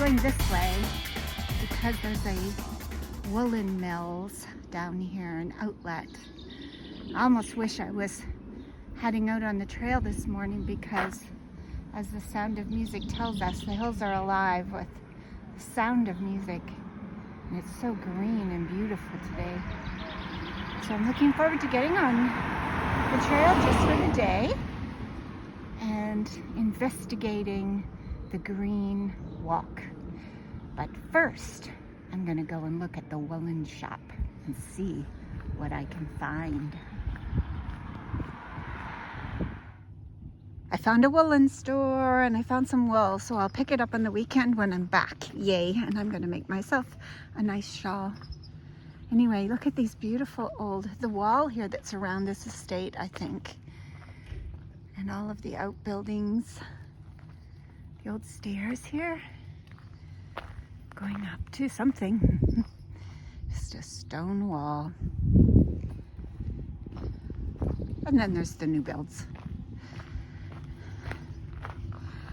going this way because there's a woolen mills down here, an outlet. I almost wish I was heading out on the trail this morning because, as the sound of music tells us, the hills are alive with the sound of music. And it's so green and beautiful today. So I'm looking forward to getting on the trail just for the day and investigating the green walk. But first, I'm gonna go and look at the woolen shop and see what I can find. I found a woolen store and I found some wool, so I'll pick it up on the weekend when I'm back. Yay, and I'm gonna make myself a nice shawl. Anyway, look at these beautiful the wall here that's around this estate, I think. And all of the outbuildings. The old stairs here. Going up to something. Just a stone wall. And then there's the new builds.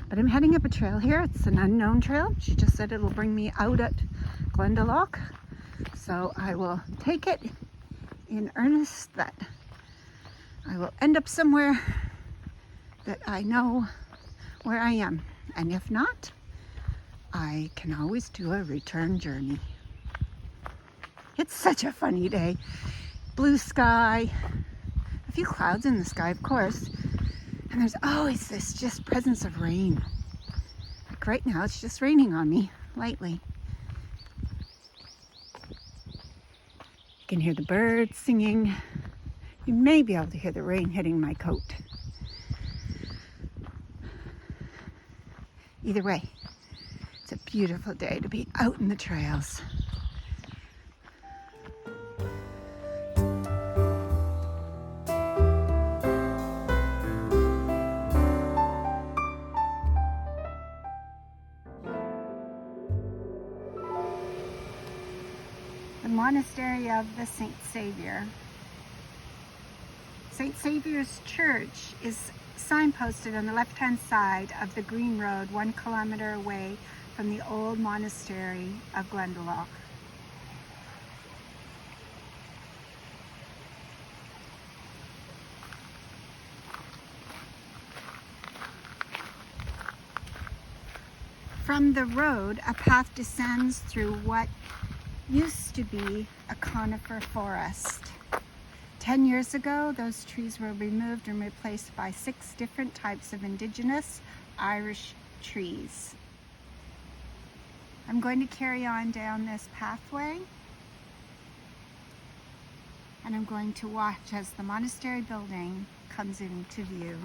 But I'm heading up a trail here. It's an unknown trail. She just said it'll bring me out at Glendalough. So I will take it in earnest that I will end up somewhere that I know where I am. And if not, I can always do a return journey. It's such a funny day. Blue sky, a few clouds in the sky, of course. And there's always this just presence of rain. Like right now, it's just raining on me, lightly. You can hear the birds singing. You may be able to hear the rain hitting my coat. Either way, it's a beautiful day to be out in the trails. The monastery of the St. Saviour. St. Saviour's Church is signposted on the left-hand side of the green road 1 kilometer away from the old monastery of Glendalough. From the road, a path descends through what used to be a conifer forest. 10 years ago, those trees were removed and replaced by 6 different types of indigenous Irish trees. I'm going to carry on down this pathway, and I'm going to watch as the monastery building comes into view.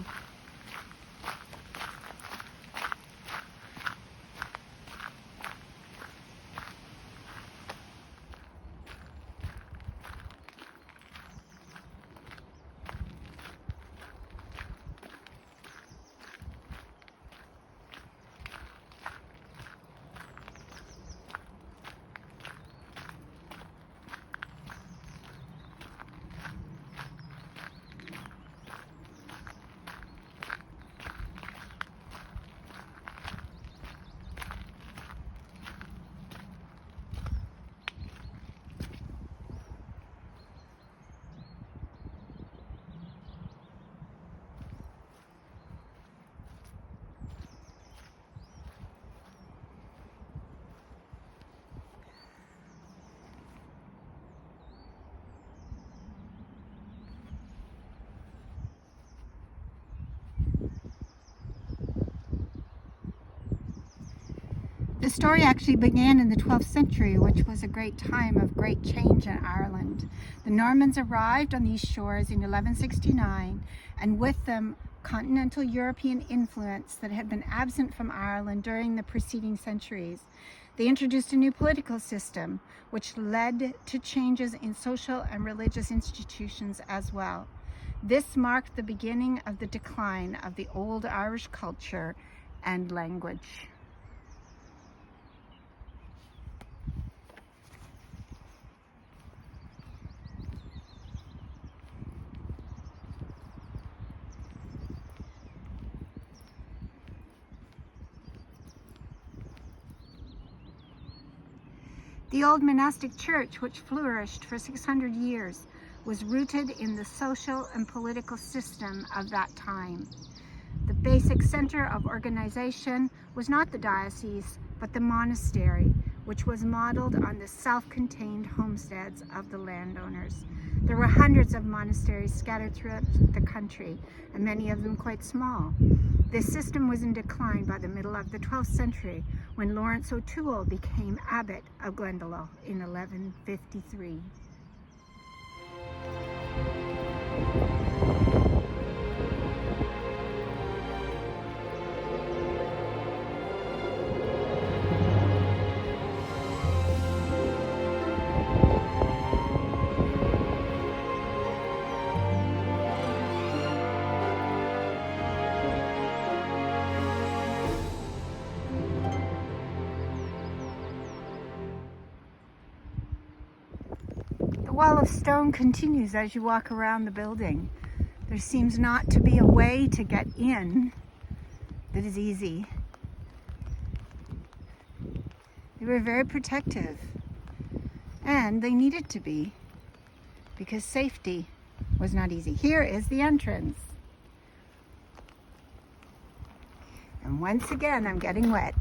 The story actually began in the 12th century, which was a great time of great change in Ireland. The Normans arrived on these shores in 1169, and with them continental European influence that had been absent from Ireland during the preceding centuries. They introduced a new political system, which led to changes in social and religious institutions as well. This marked the beginning of the decline of the old Irish culture and language. The old monastic church, which flourished for 600 years, was rooted in the social and political system of that time. The basic center of organization was not the diocese, but the monastery, which was modeled on the self-contained homesteads of the landowners. There were hundreds of monasteries scattered throughout the country, and many of them quite small. This system was in decline by the middle of the 12th century, when Lawrence O'Toole became abbot of Glendalough in 1153. The wall of stone continues as you walk around the building. There seems not to be a way to get in that is easy. They were very protective, and they needed to be, because safety was not easy. Here is the entrance. And once again, I'm getting wet.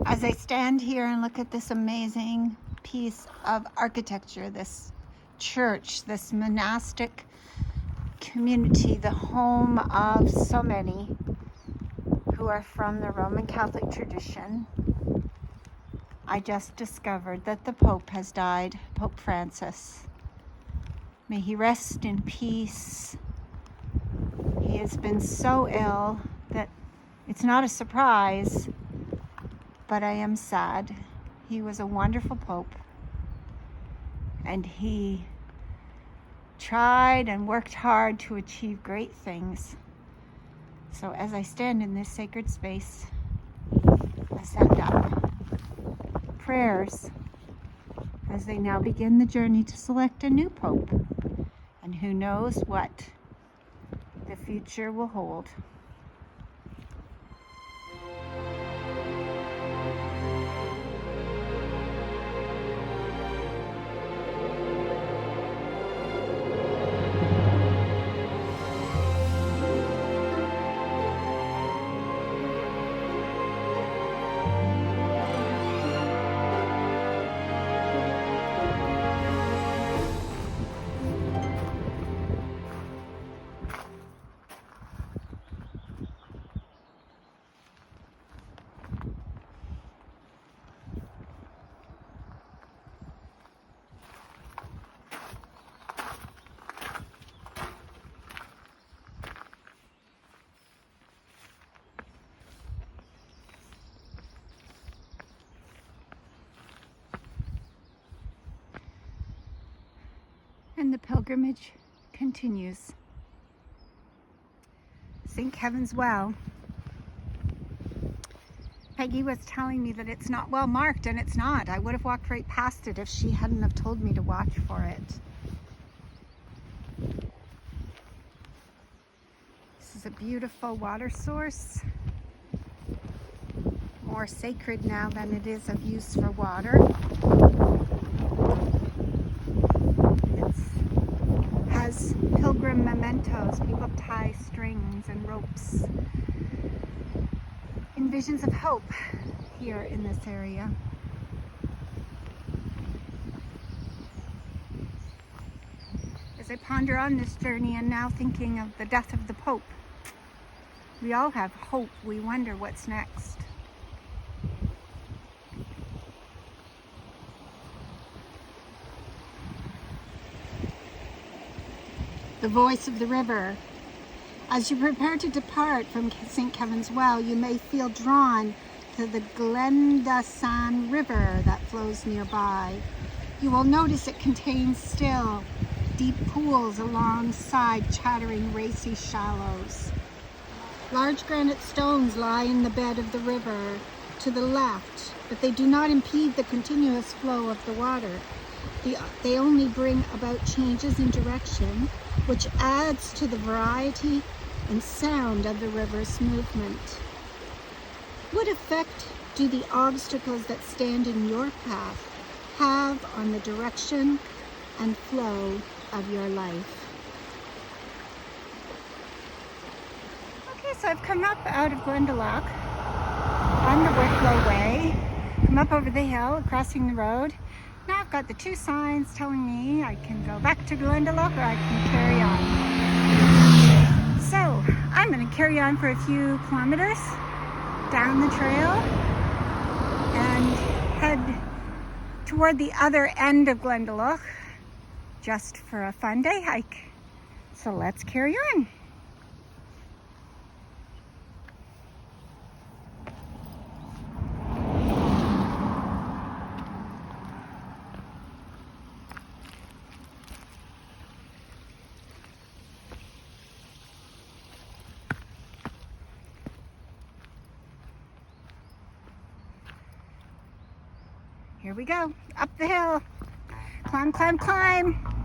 As I stand here and look at this amazing piece of architecture, this church, this monastic community, the home of so many who are from the Roman Catholic tradition, I just discovered that the Pope has died, Pope Francis. May he rest in peace. He has been so ill that it's not a surprise, but I am sad. He was a wonderful Pope, and he tried and worked hard to achieve great things. So as I stand in this sacred space, I send up prayers as they now begin the journey to select a new Pope, and who knows what the future will hold. And the pilgrimage continues. St. Kevin's Well. Peggy was telling me that it's not well marked, and it's not. I would have walked right past it if she hadn't have told me to watch for it. This is a beautiful water source. More sacred now than it is of use for water. Has pilgrim mementos. People tie strings and ropes and visions of hope here in this area. As I ponder on this journey and now thinking of the death of the Pope, we all have hope. We wonder what's next. The voice of the river. As you prepare to depart from St. Kevin's Well, you may feel drawn to the Glendalough River that flows nearby. You will notice it contains still deep pools alongside chattering racy shallows. Large granite stones lie in the bed of the river to the left, but they do not impede the continuous flow of the water. They only bring about changes in direction, which adds to the variety and sound of the river's movement. What effect do the obstacles that stand in your path have on the direction and flow of your life? Okay, so I've come up out of Glendalough on the Wicklow Way, come up over the hill, crossing the road. Now I've got the two signs telling me I can go back to Glendalough or I can carry on. So I'm going to carry on for a few kilometers down the trail and head toward the other end of Glendalough just for a fun day hike. So let's carry on. Here we go, up the hill. Climb, climb, climb.